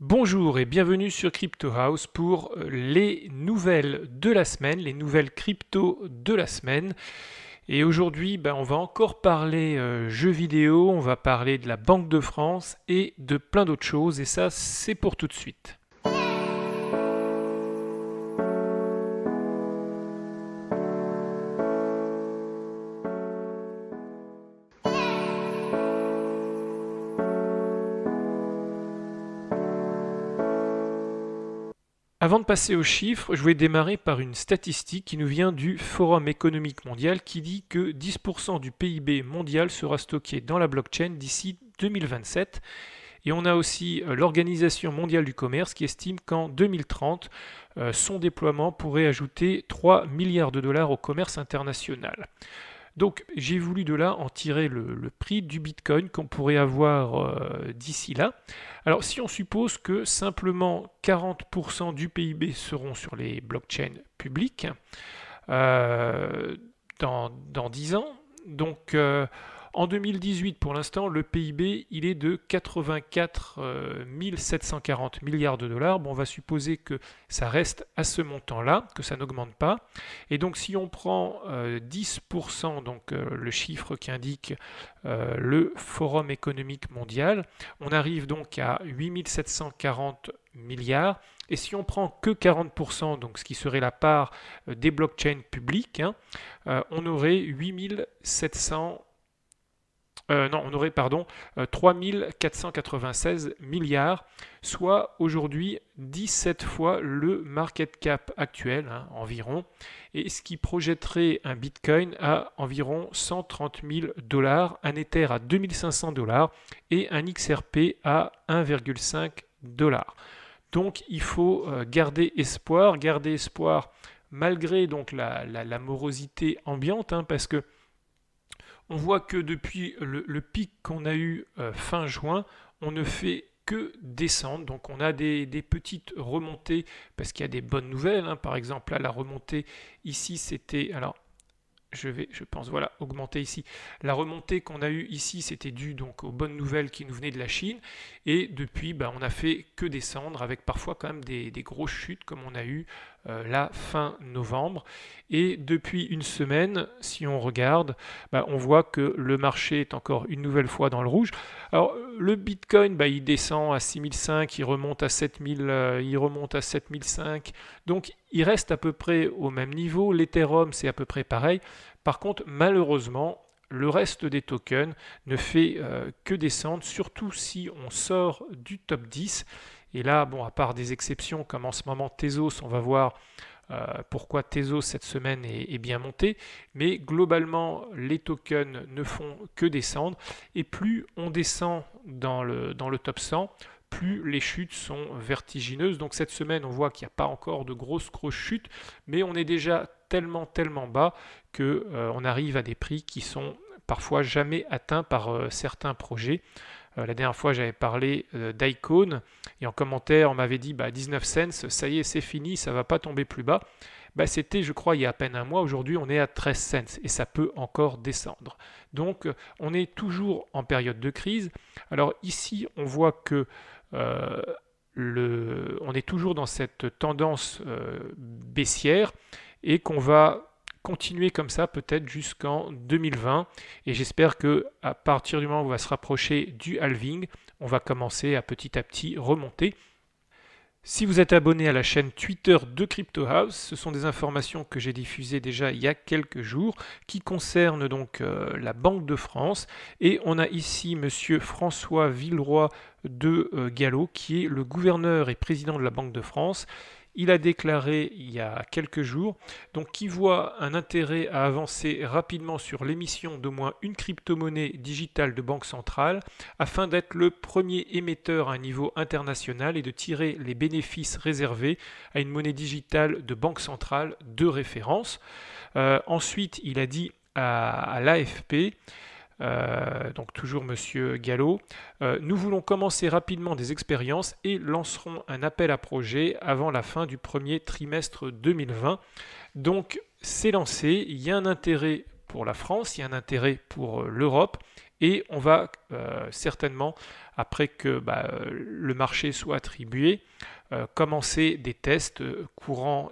Bonjour et bienvenue sur Crypto House pour les nouvelles de la semaine, les nouvelles crypto de la semaine. Et aujourd'hui, on va encore parler jeux vidéo, on va parler de la Banque de France et de plein d'autres choses. Et ça, c'est pour tout de suite. Avant de passer aux chiffres, je vais démarrer par une statistique qui nous vient du Forum économique mondial qui dit que 10% du PIB mondial sera stocké dans la blockchain d'ici 2027. Et on a aussi l'Organisation mondiale du commerce qui estime qu'en 2030, son déploiement pourrait ajouter 3 milliards de dollars au commerce international. Donc j'ai voulu de là en tirer le prix du Bitcoin qu'on pourrait avoir d'ici là. Alors si on suppose que simplement 40% du PIB seront sur les blockchains publiques dans 10 ans, donc en 2018 pour l'instant le PIB il est de 84 740 milliards de dollars. Bon, on va supposer que ça reste à ce montant-là, que ça n'augmente pas. Et donc si on prend 10%, donc le chiffre qui indique le Forum économique mondial, on arrive donc à 8 740 milliards. Et si on prend que 40%, donc ce qui serait la part des blockchains publiques, on aurait 3 496 milliards, soit aujourd'hui 17 fois le market cap actuel, environ, et ce qui projetterait un Bitcoin à environ 130 000 dollars, un Ether à 2500 dollars et un XRP à 1,5 dollars. Donc il faut garder espoir malgré donc la morosité ambiante, parce que on voit que depuis le pic qu'on a eu fin juin, on ne fait que descendre. Donc on a des petites remontées parce qu'il y a des bonnes nouvelles. Par exemple, là, la remontée ici, c'était... Alors, je pense, voilà, augmenter ici. La remontée qu'on a eue ici, c'était dû donc aux bonnes nouvelles qui nous venaient de la Chine. Et depuis, on n'a fait que descendre avec parfois quand même des grosses chutes comme on a eu la fin novembre. Et depuis une semaine, si on regarde, on voit que le marché est encore une nouvelle fois dans le rouge. Alors le Bitcoin, il descend à 6005, il remonte à 7000, il remonte à 7005. Donc il reste à peu près au même niveau. L'Ethereum, c'est à peu près pareil. Par contre, malheureusement, le reste des tokens ne fait que descendre, surtout si on sort du top 10. Et là, à part des exceptions comme en ce moment Tezos, on va voir pourquoi Tezos cette semaine est bien monté. Mais globalement, les tokens ne font que descendre. Et plus on descend dans le top 100, plus les chutes sont vertigineuses. Donc cette semaine, on voit qu'il n'y a pas encore de grosses chutes, mais on est déjà tellement bas qu'on arrive à des prix qui sont parfois jamais atteints par certains projets. La dernière fois, j'avais parlé d'Icon et en commentaire, on m'avait dit 19 cents, ça y est, c'est fini, ça ne va pas tomber plus bas. C'était, je crois, il y a à peine un mois. Aujourd'hui, on est à 13 cents et ça peut encore descendre. Donc, on est toujours en période de crise. Alors ici, on voit que on est toujours dans cette tendance baissière et qu'on va continuer comme ça peut-être jusqu'en 2020 et j'espère que à partir du moment où on va se rapprocher du halving, on va commencer à petit remonter. Si vous êtes abonné à la chaîne Twitter de Crypto House, ce sont des informations que j'ai diffusées déjà il y a quelques jours qui concernent donc la Banque de France et on a ici monsieur François Villeroy de Gallo qui est le gouverneur et président de la Banque de France. Il a déclaré il y a quelques jours qu'il voit un intérêt à avancer rapidement sur l'émission d'au moins une crypto-monnaie digitale de banque centrale afin d'être le premier émetteur à un niveau international et de tirer les bénéfices réservés à une monnaie digitale de banque centrale de référence. Ensuite, il a dit à l'AFP, donc toujours Monsieur Gallo, nous voulons commencer rapidement des expériences et lancerons un appel à projet avant la fin du premier trimestre 2020. Donc c'est lancé, il y a un intérêt pour la France, il y a un intérêt pour l'Europe, et on va certainement, après que le marché soit attribué, commencer des tests courants.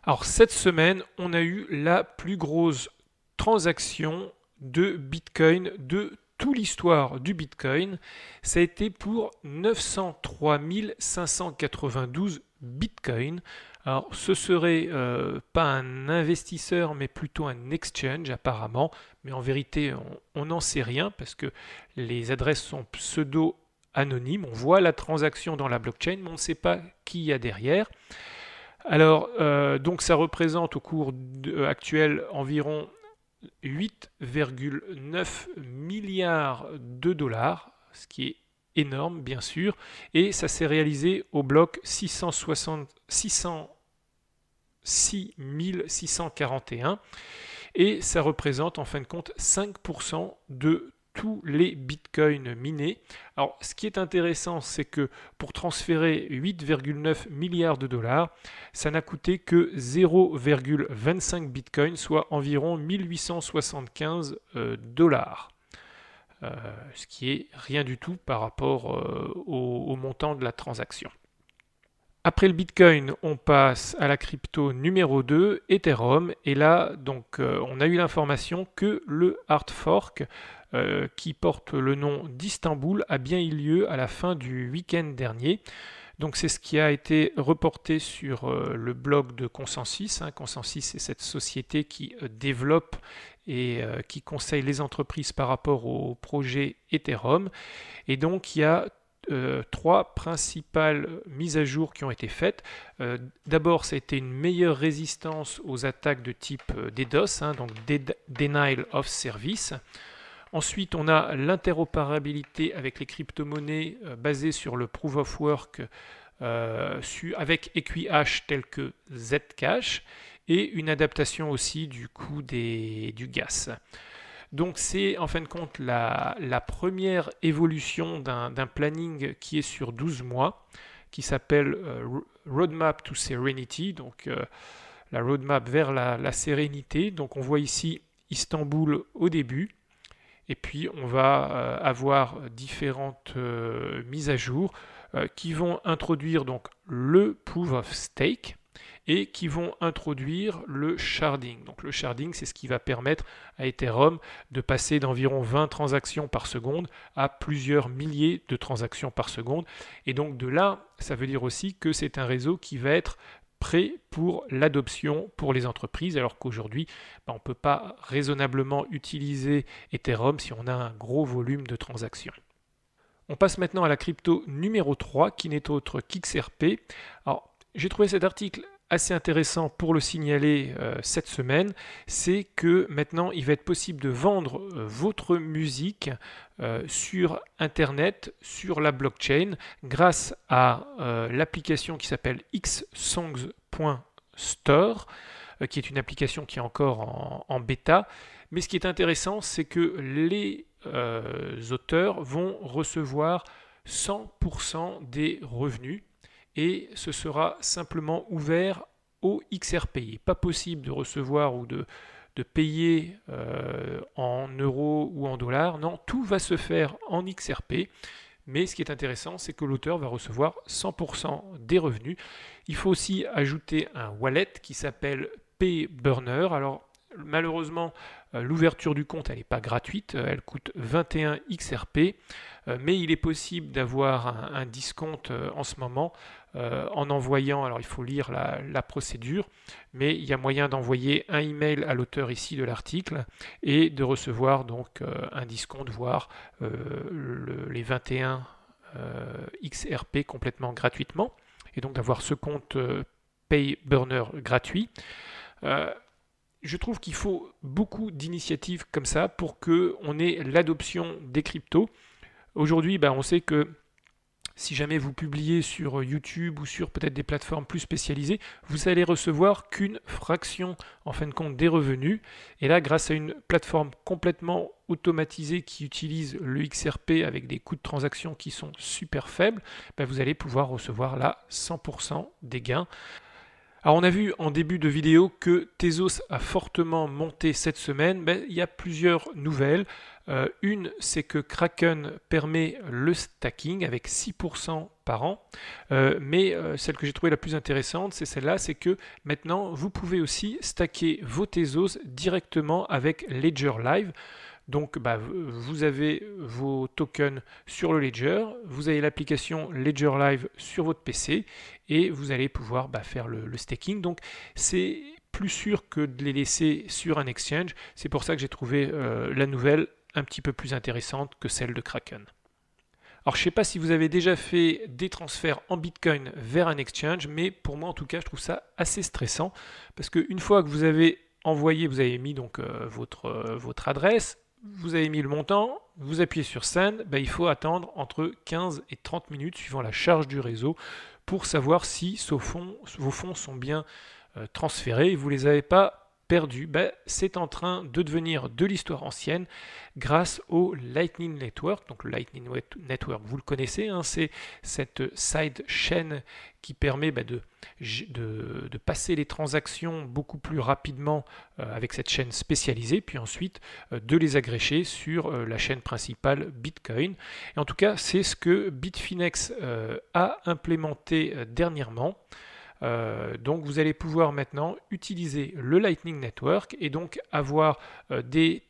Alors cette semaine, on a eu la plus grosse transaction de Bitcoin de toute l'histoire du Bitcoin. Ça a été pour 903 592 Bitcoin. Alors ce serait pas un investisseur mais plutôt un exchange apparemment, mais en vérité on n'en sait rien parce que les adresses sont pseudo-anonymes. On voit la transaction dans la blockchain mais on ne sait pas qui il y a derrière. Alors donc ça représente au cours actuel environ 8,9 milliards de dollars, ce qui est énorme bien sûr, et ça s'est réalisé au bloc 606 641, et ça représente en fin de compte 5% de tous les bitcoins minés. Alors ce qui est intéressant, c'est que pour transférer 8,9 milliards de dollars, ça n'a coûté que 0,25 bitcoin, soit environ 1875 dollars. Ce qui est rien du tout par rapport au montant de la transaction. Après le Bitcoin, on passe à la crypto numéro 2, Ethereum, et là, donc, on a eu l'information que le hard fork, qui porte le nom d'Istanbul, a bien eu lieu à la fin du week-end dernier. Donc c'est ce qui a été reporté sur le blog de Consensus. Consensus, c'est cette société qui développe et qui conseille les entreprises par rapport au projet Ethereum. Et donc il y a trois principales mises à jour qui ont été faites. D'abord, ça a été une meilleure résistance aux attaques de type DDoS, donc Denial of Service. Ensuite, on a l'interopérabilité avec les crypto-monnaies basées sur le Proof of Work avec Equihash tel que Zcash, et une adaptation aussi du coût du gaz. Donc c'est en fin de compte la première évolution d'un planning qui est sur 12 mois, qui s'appelle Roadmap to Serenity, donc la roadmap vers la sérénité. Donc on voit ici Istanbul au début, et puis on va avoir différentes mises à jour qui vont introduire donc le Proof of Stake, et qui vont introduire le sharding. Donc le sharding, c'est ce qui va permettre à Ethereum de passer d'environ 20 transactions par seconde à plusieurs milliers de transactions par seconde. Et donc de là, ça veut dire aussi que c'est un réseau qui va être prêt pour l'adoption pour les entreprises, alors qu'aujourd'hui, on ne peut pas raisonnablement utiliser Ethereum si on a un gros volume de transactions. On passe maintenant à la crypto numéro 3, qui n'est autre qu'XRP. Alors, j'ai trouvé cet article assez intéressant pour le signaler cette semaine, c'est que maintenant il va être possible de vendre votre musique sur Internet, sur la blockchain, grâce à l'application qui s'appelle xsongs.store, qui est une application qui est encore en bêta. Mais ce qui est intéressant, c'est que les auteurs vont recevoir 100% des revenus, et ce sera simplement ouvert au XRP. Il n'est pas possible de recevoir ou de payer en euros ou en dollars. Non, tout va se faire en XRP. Mais ce qui est intéressant, c'est que l'auteur va recevoir 100% des revenus. Il faut aussi ajouter un wallet qui s'appelle Payburner. Alors, malheureusement, l'ouverture du compte, elle n'est pas gratuite, elle coûte 21 XRP, mais il est possible d'avoir un discount en ce moment en envoyant, alors il faut lire la procédure, mais il y a moyen d'envoyer un email à l'auteur ici de l'article et de recevoir donc un discount, voire les 21 XRP complètement gratuitement, et donc d'avoir ce compte Payburner gratuit. Je trouve qu'il faut beaucoup d'initiatives comme ça pour qu'on ait l'adoption des cryptos. Aujourd'hui, on sait que si jamais vous publiez sur YouTube ou sur peut-être des plateformes plus spécialisées, vous allez recevoir qu'une fraction en fin de compte des revenus. Et là, grâce à une plateforme complètement automatisée qui utilise le XRP avec des coûts de transaction qui sont super faibles, vous allez pouvoir recevoir là 100% des gains. Alors on a vu en début de vidéo que Tezos a fortement monté cette semaine. Il y a plusieurs nouvelles. Une, c'est que Kraken permet le stacking avec 6% par an. Mais celle que j'ai trouvée la plus intéressante, c'est celle-là, c'est que maintenant vous pouvez aussi stacker vos Tezos directement avec Ledger Live. Donc vous avez vos tokens sur le Ledger, vous avez l'application Ledger Live sur votre PC et vous allez pouvoir faire le staking. Donc c'est plus sûr que de les laisser sur un exchange. C'est pour ça que j'ai trouvé la nouvelle un petit peu plus intéressante que celle de Kraken. Alors je ne sais pas si vous avez déjà fait des transferts en Bitcoin vers un exchange, mais pour moi en tout cas je trouve ça assez stressant parce qu'une fois que vous avez envoyé, vous avez mis donc votre adresse, vous avez mis le montant, vous appuyez sur Send, il faut attendre entre 15 et 30 minutes suivant la charge du réseau pour savoir si vos fonds sont bien transférés et vous ne les avez pas perdus. C'est en train de devenir de l'histoire ancienne grâce au Lightning Network. Donc le Lightning Network, vous le connaissez, hein, c'est cette side chain qui permet de passer les transactions beaucoup plus rapidement avec cette chaîne spécialisée, puis ensuite de les agréger sur la chaîne principale Bitcoin. Et en tout cas, c'est ce que Bitfinex a implémenté dernièrement. Donc vous allez pouvoir maintenant utiliser le Lightning Network et donc avoir des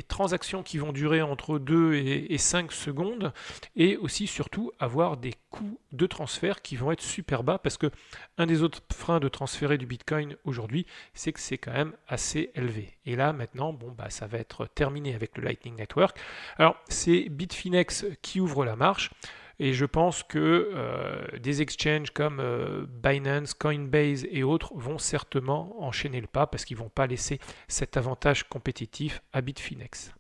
transactions qui vont durer entre 2 et 5 secondes et aussi surtout avoir des coûts de transfert qui vont être super bas parce que un des autres freins de transférer du Bitcoin aujourd'hui, c'est que c'est quand même assez élevé. Et là maintenant, ça va être terminé avec le Lightning Network. Alors c'est Bitfinex qui ouvre la marche. Et je pense que des exchanges comme Binance, Coinbase et autres vont certainement enchaîner le pas parce qu'ils ne vont pas laisser cet avantage compétitif à Bitfinex.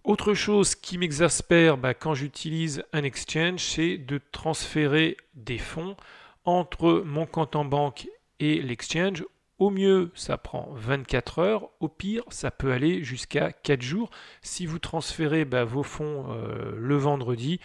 Autre chose qui m'exaspère quand j'utilise un exchange, c'est de transférer des fonds entre mon compte en banque et l'exchange. Au mieux, ça prend 24 heures. Au pire, ça peut aller jusqu'à 4 jours. Si vous transférez vos fonds le vendredi,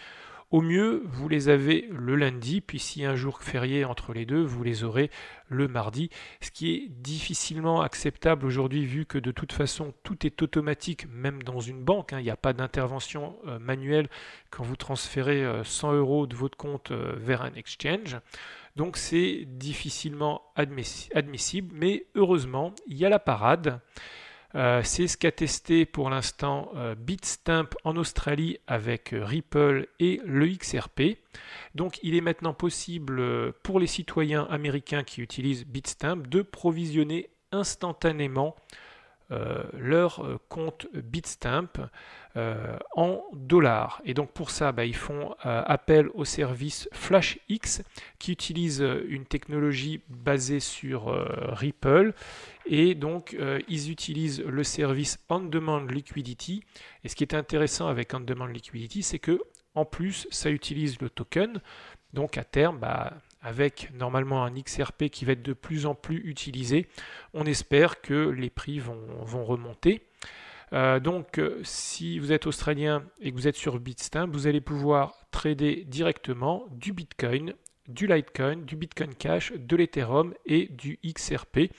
au mieux, vous les avez le lundi, puis s'il y a un jour férié entre les deux, vous les aurez le mardi, ce qui est difficilement acceptable aujourd'hui vu que de toute façon tout est automatique, même dans une banque, hein, il n'y a pas d'intervention manuelle quand vous transférez 100 € de votre compte vers un exchange. Donc c'est difficilement admissible, mais heureusement, il y a la parade. C'est ce qu'a testé pour l'instant Bitstamp en Australie avec Ripple et le XRP. Donc il est maintenant possible pour les citoyens américains qui utilisent Bitstamp de provisionner instantanément leur compte Bitstamp en dollars. Et donc pour ça, ils font appel au service FlashX qui utilise une technologie basée sur Ripple. Et donc ils utilisent le service On-Demand Liquidity. Et ce qui est intéressant avec On-Demand Liquidity, c'est que en plus, ça utilise le token. Donc à terme, avec normalement un XRP qui va être de plus en plus utilisé, on espère que les prix vont remonter. Donc si vous êtes australien et que vous êtes sur Bitstamp, vous allez pouvoir trader directement du Bitcoin, du Litecoin, du Bitcoin Cash, de l'Ethereum et du XRP.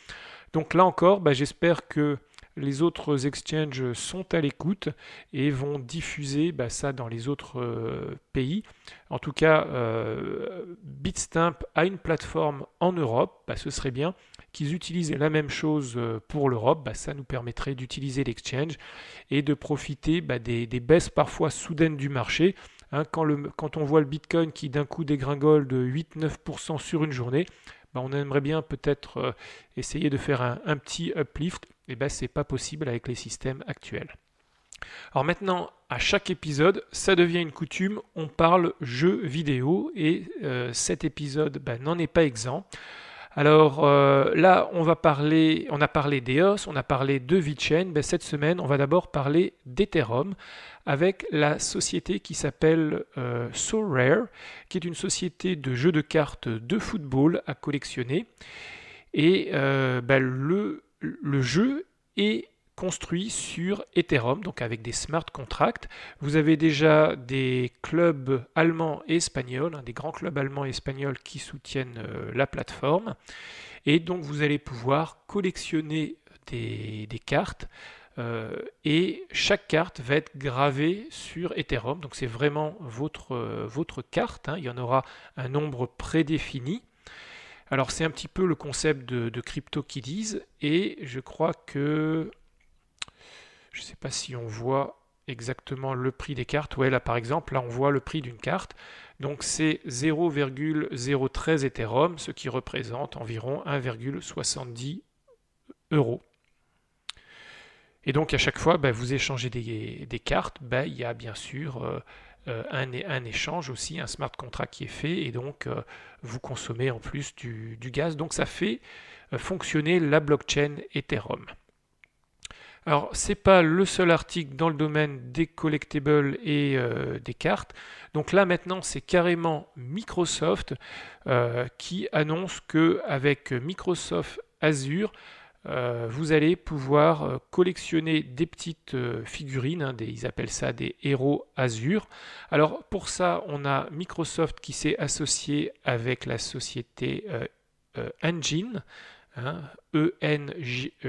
Donc là encore, j'espère que les autres exchanges sont à l'écoute et vont diffuser ça dans les autres pays. En tout cas, Bitstamp a une plateforme en Europe, ce serait bien qu'ils utilisent la même chose pour l'Europe. Ça nous permettrait d'utiliser l'exchange et de profiter des baisses parfois soudaines du marché. Quand on voit le Bitcoin qui d'un coup dégringole de 8-9% sur une journée, on aimerait bien peut-être essayer de faire un petit uplift. Et ce n'est pas possible avec les systèmes actuels. Alors maintenant, à chaque épisode, ça devient une coutume, on parle jeux vidéo et cet épisode n'en est pas exempt. Alors là, on a parlé d'EOS, on a parlé de VeChain. Cette semaine, on va d'abord parler d'Ethereum avec la société qui s'appelle SoRare, qui est une société de jeux de cartes de football à collectionner. Et le jeu est construit sur Ethereum, donc avec des smart contracts. Vous avez déjà des clubs allemands et espagnols, des grands clubs allemands et espagnols qui soutiennent la plateforme. Et donc vous allez pouvoir collectionner des cartes et chaque carte va être gravée sur Ethereum. Donc c'est vraiment votre carte. Il y en aura un nombre prédéfini. Alors c'est un petit peu le concept de CryptoKitties et je crois que, je ne sais pas si on voit exactement le prix des cartes. Ouais, là par exemple, là on voit le prix d'une carte. Donc c'est 0,013 Ethereum, ce qui représente environ 1,70 €. Et donc à chaque fois, vous échangez des cartes, il y a bien sûr un échange aussi, un smart contract qui est fait, et donc vous consommez en plus du gaz. Donc ça fait fonctionner la blockchain Ethereum. Alors, ce n'est pas le seul article dans le domaine des collectibles et des cartes. Donc là, maintenant, c'est carrément Microsoft qui annonce qu'avec Microsoft Azure, vous allez pouvoir collectionner des petites figurines, ils appellent ça des héros Azure. Alors pour ça, on a Microsoft qui s'est associé avec la société Enjin, E-N-J-I-N,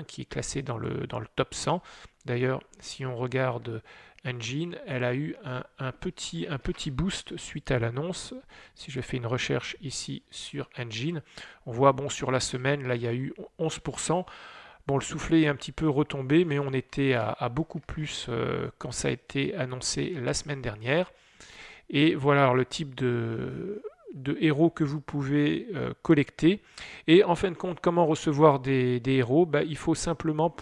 qui est classée dans le top 100. D'ailleurs, si on regarde Enjin, elle a eu un petit boost suite à l'annonce. Si je fais une recherche ici sur Enjin, on voit sur la semaine, là il y a eu 11%. Bon, le soufflet est un petit peu retombé, mais on était à beaucoup plus quand ça a été annoncé la semaine dernière. Et voilà alors, le type de héros que vous pouvez collecter. Et en fin de compte, comment recevoir des héros? Il faut simplement,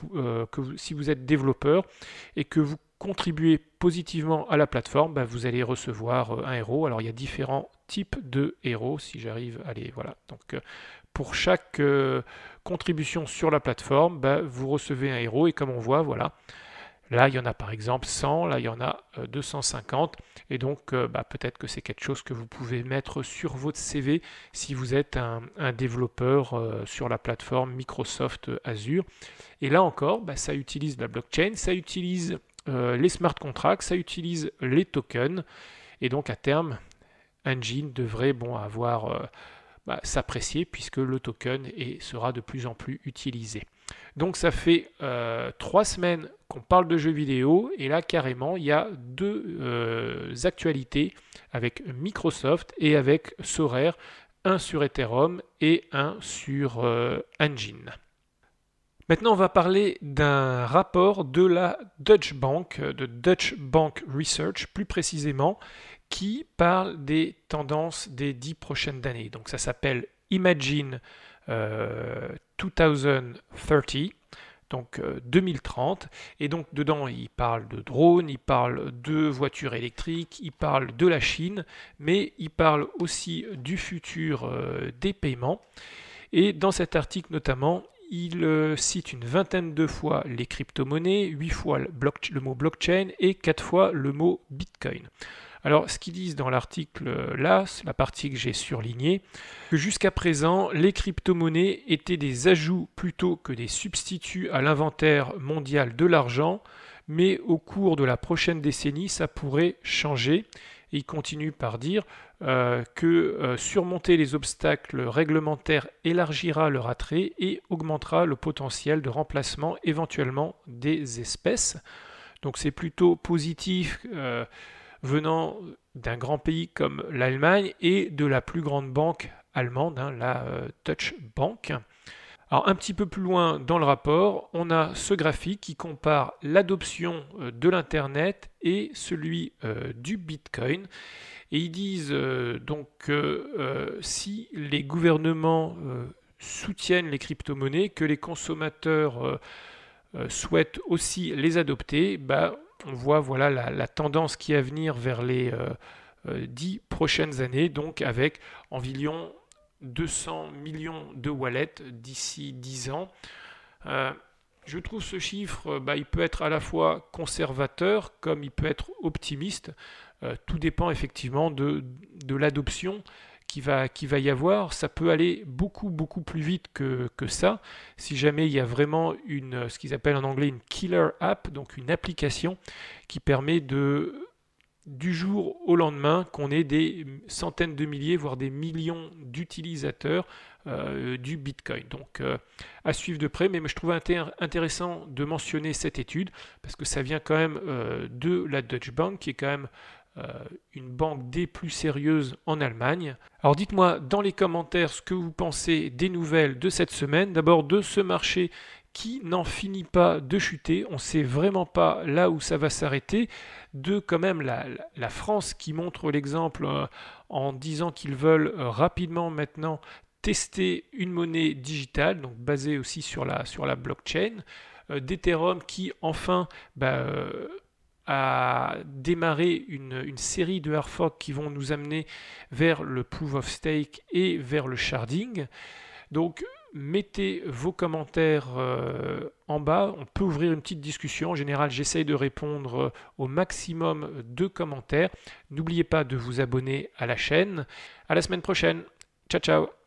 si vous êtes développeur et que vous contribuez positivement à la plateforme, vous allez recevoir un héros. Alors il y a différents types de héros, si j'arrive à les... Voilà. Donc pour chaque contribution sur la plateforme, vous recevez un héros, et comme on voit, voilà. Là, il y en a par exemple 100, là, il y en a 250. Et donc, peut-être que c'est quelque chose que vous pouvez mettre sur votre CV si vous êtes un développeur sur la plateforme Microsoft Azure. Et là encore, ça utilise la blockchain, ça utilise les smart contracts, ça utilise les tokens. Et donc, à terme, Enjin devrait avoir s'apprécier puisque le token sera de plus en plus utilisé. Donc ça fait 3 semaines qu'on parle de jeux vidéo, et là carrément il y a deux actualités avec Microsoft et avec Sorare, un sur Ethereum et un sur Enjin. Maintenant on va parler d'un rapport de la Deutsche Bank, de Deutsche Bank Research plus précisément, qui parle des tendances des 10 prochaines années. Donc ça s'appelle Imagine 2030, donc 2030, et donc dedans il parle de drones, il parle de voitures électriques, il parle de la Chine, mais il parle aussi du futur des paiements. Et dans cet article notamment, il cite une vingtaine de fois les crypto-monnaies, 8 fois le mot blockchain et 4 fois le mot bitcoin. Alors, ce qu'ils disent dans l'article là, c'est la partie que j'ai surlignée, que jusqu'à présent, les crypto-monnaies étaient des ajouts plutôt que des substituts à l'inventaire mondial de l'argent, mais au cours de la prochaine décennie, ça pourrait changer. Et il continue par dire que surmonter les obstacles réglementaires élargira leur attrait et augmentera le potentiel de remplacement éventuellement des espèces. Donc c'est plutôt positif venant d'un grand pays comme l'Allemagne et de la plus grande banque allemande, la Deutsche Bank. Alors un petit peu plus loin dans le rapport, on a ce graphique qui compare l'adoption de l'Internet et celui du Bitcoin. Et ils disent donc que si les gouvernements soutiennent les crypto-monnaies, que les consommateurs souhaitent aussi les adopter, on voit la tendance qui est à venir vers les 10 prochaines années, donc avec environ 200 millions de wallets d'ici 10 ans. Je trouve ce chiffre, il peut être à la fois conservateur comme il peut être optimiste. Tout dépend effectivement de l'adoption qu'il va y avoir, ça peut aller beaucoup plus vite que ça. Si jamais il y a vraiment ce qu'ils appellent en anglais une killer app, donc une application qui permet du jour au lendemain qu'on ait des centaines de milliers, voire des millions d'utilisateurs du Bitcoin. Donc à suivre de près, mais je trouve intéressant de mentionner cette étude parce que ça vient quand même de la Deutsche Bank, qui est quand même une banque des plus sérieuses en Allemagne. Alors dites-moi dans les commentaires ce que vous pensez des nouvelles de cette semaine. D'abord de ce marché qui n'en finit pas de chuter. On ne sait vraiment pas là où ça va s'arrêter. De quand même la France qui montre l'exemple en disant qu'ils veulent rapidement maintenant tester une monnaie digitale, donc basée aussi sur la blockchain. D'Ethereum qui enfin a démarré une série de hard forks qui vont nous amener vers le proof of stake et vers le sharding. Donc mettez vos commentaires en bas, on peut ouvrir une petite discussion. En général, j'essaye de répondre au maximum de commentaires. N'oubliez pas de vous abonner à la chaîne. À la semaine prochaine. Ciao, ciao.